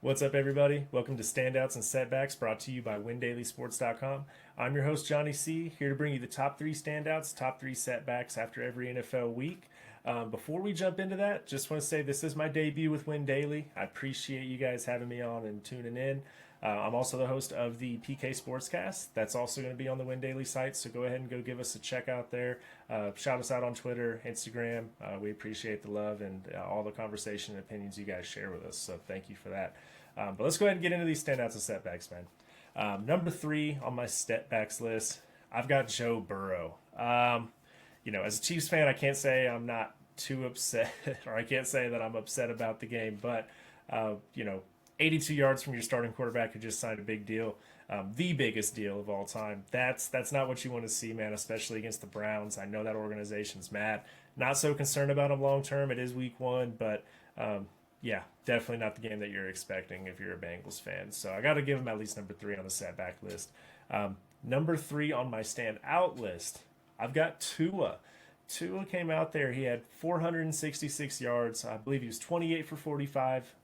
What's up, everybody? Welcome to Standouts and Setbacks, brought to you by WinDailySports.com. I'm your host, Jonny C, here to bring you the top three standouts, top three setbacks after every NFL week. Before we jump into that, just want to say this is my debut with Win Daily. I appreciate you guys having me on and tuning in. I'm also the host of the PK Sportscast. That's also going to be on the Win Daily site, so go ahead and go give us a check out there. Shout us out on Twitter, Instagram. We appreciate the love and all the conversation and opinions you guys share with us, so thank you for that. But let's go ahead and get into these standouts and setbacks, man. Number three on my setbacks list, I've got Joe Burrow. As a Chiefs fan, I can't say I'm not too upset, or I can't say that I'm upset about the game, but, 82 yards from your starting quarterback who just signed a big deal, the biggest deal of all time. That's not what you want to see, man, especially against the Browns. I know that organization's mad. Not so concerned about them long term. It is week one, but yeah, definitely not the game that you're expecting if you're a Bengals fan. So I got to give him at least number three on the setback list. Number three on my standout list, I've got Tua. Tua came out there. He had 466 yards. I believe he was 28 for 45,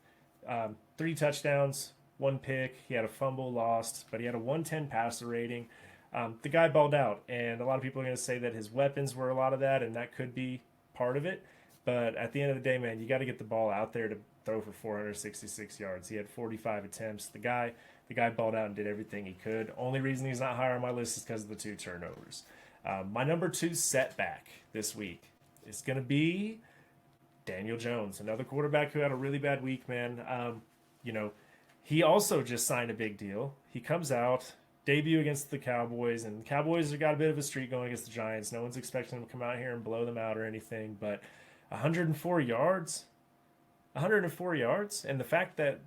three touchdowns, one pick. He had a fumble lost, but he had a 110 passer rating. The guy balled out, and a lot of people are going to say that his weapons were a lot of that, and that could be part of it. But at the end of the day, man, you got to get the ball out there to throw for 466 yards. He had 45 attempts. The guy balled out and did everything he could. Only reason he's not higher on my list is because of the two turnovers. My number two setback this week is going to be Daniel Jones, another quarterback who had a really bad week, man. He also just signed a big deal. He comes out, debut against the Cowboys, and the Cowboys have got a bit of a streak going against the Giants. No one's expecting them to come out here and blow them out or anything, but 104 yards, 104 yards, and the fact that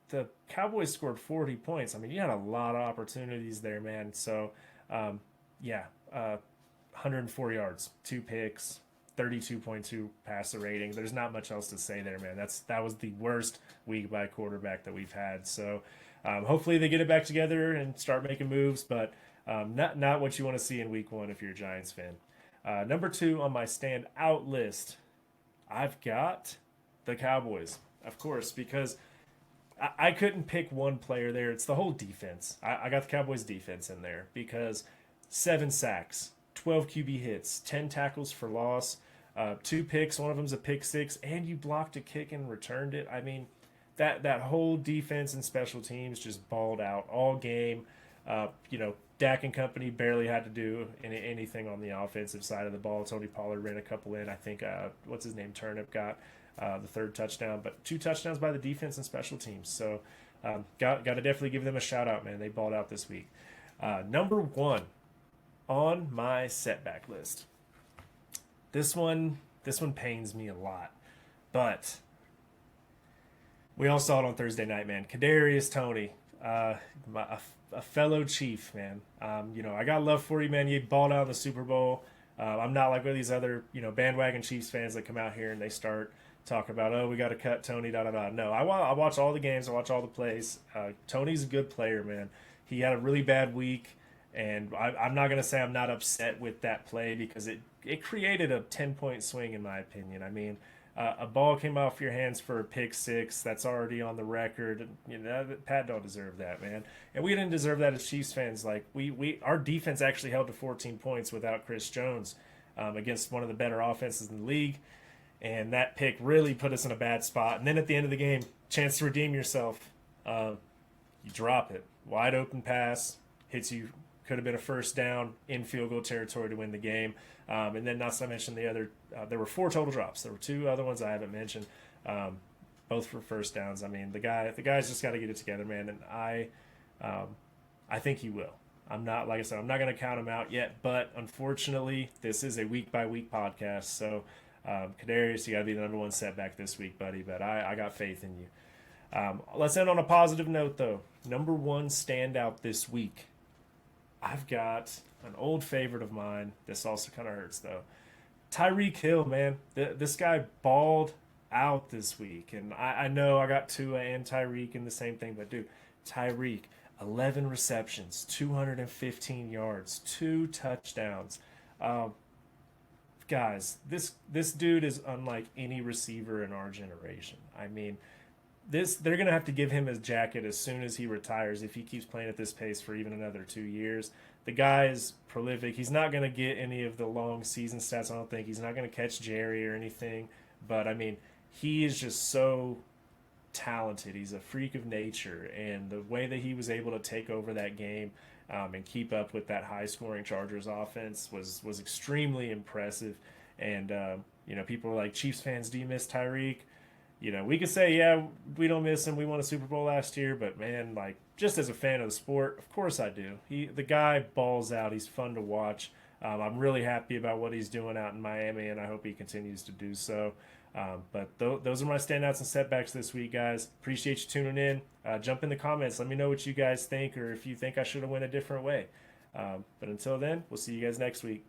the Cowboys scored 40 points. I mean, you had a lot of opportunities there, man. So, yeah, 104 yards, two picks, 32.2 passer rating. There's not much else to say there, man. That was the worst week by quarterback that we've had. So, hopefully they get it back together and start making moves, but not what you want to see in week one if you're a Giants fan. Number two on my standout list, I've got the Cowboys, of course, because I couldn't pick one player there. It's the whole defense. I got the Cowboys defense in there because 7 sacks, 12 QB hits, 10 tackles for loss, 2 picks. One of them's a pick six, and you blocked a kick and returned it. I mean, that whole defense and special teams just balled out all game. Dak and company barely had to do anything on the offensive side of the ball. Tony Pollard ran a couple in. I think, what's his name, Turnip got the third touchdown, but 2 touchdowns by the defense and special teams. So got to definitely give them a shout out, man. They balled out this week. Number one on my setback list. This one pains me a lot, but we all saw it on Thursday night, man. Kadarius Toney, a fellow Chief, man. I got love for you, man. You balled out in the Super Bowl. I'm not like one of these other, bandwagon Chiefs fans that come out here and they start talking about, oh, we got to cut Toney, da da da. No, I watch all the games. I watch all the plays. Toney's a good player, man. He had a really bad week, and I'm not going to say I'm not upset with that play because it created a 10-point swing, in my opinion. I mean, a ball came off your hands for a pick six. That's already on the record. Pat don't deserve that, man. And we didn't deserve that as Chiefs fans. Like our defense actually held to 14 points without Chris Jones against one of the better offenses in the league. And that pick really put us in a bad spot. And then at the end of the game, chance to redeem yourself. You drop it. Wide open pass, hits you, could have been a first down in field goal territory to win the game. And then not to mention the other, there were 4 total drops. There were 2 other ones I haven't mentioned, both for first downs. I mean, the guy's just got to get it together, man. And I think he will. I'm not, like I said, I'm not going to count him out yet. But unfortunately, this is a week by week podcast. So, Kadarius, you got to be the number one setback this week, buddy. But I got faith in you. Let's end on a positive note, though. Number one standout this week, I've got an old favorite of mine. This also kind of hurts, though. Tyreek Hill, man. This guy balled out this week. And I know I got Tua and Tyreek in the same thing, but dude, Tyreek, 11 receptions, 215 yards, 2 touchdowns. Guys, this dude is unlike any receiver in our generation. I mean, they're gonna have to give him his jacket as soon as he retires if he keeps playing at this pace for even another 2 years. The guy is prolific. He's not gonna get any of the long season stats. I don't think he's not gonna catch Jerry or anything. But I mean, he is just so talented. He's a freak of nature, and the way that he was able to take over that game and keep up with that high scoring Chargers offense was extremely impressive. And people were like, Chiefs fans, do you miss Tyreek? We could say, yeah, we don't miss him. We won a Super Bowl last year, but man, like, just as a fan of the sport, of course I do. The guy balls out. He's fun to watch. I'm really happy about what he's doing out in Miami, and I hope he continues to do so. But those are my standouts and setbacks this week, guys. Appreciate you tuning in. Jump in the comments. Let me know what you guys think, or if you think I should have went a different way. But until then, we'll see you guys next week.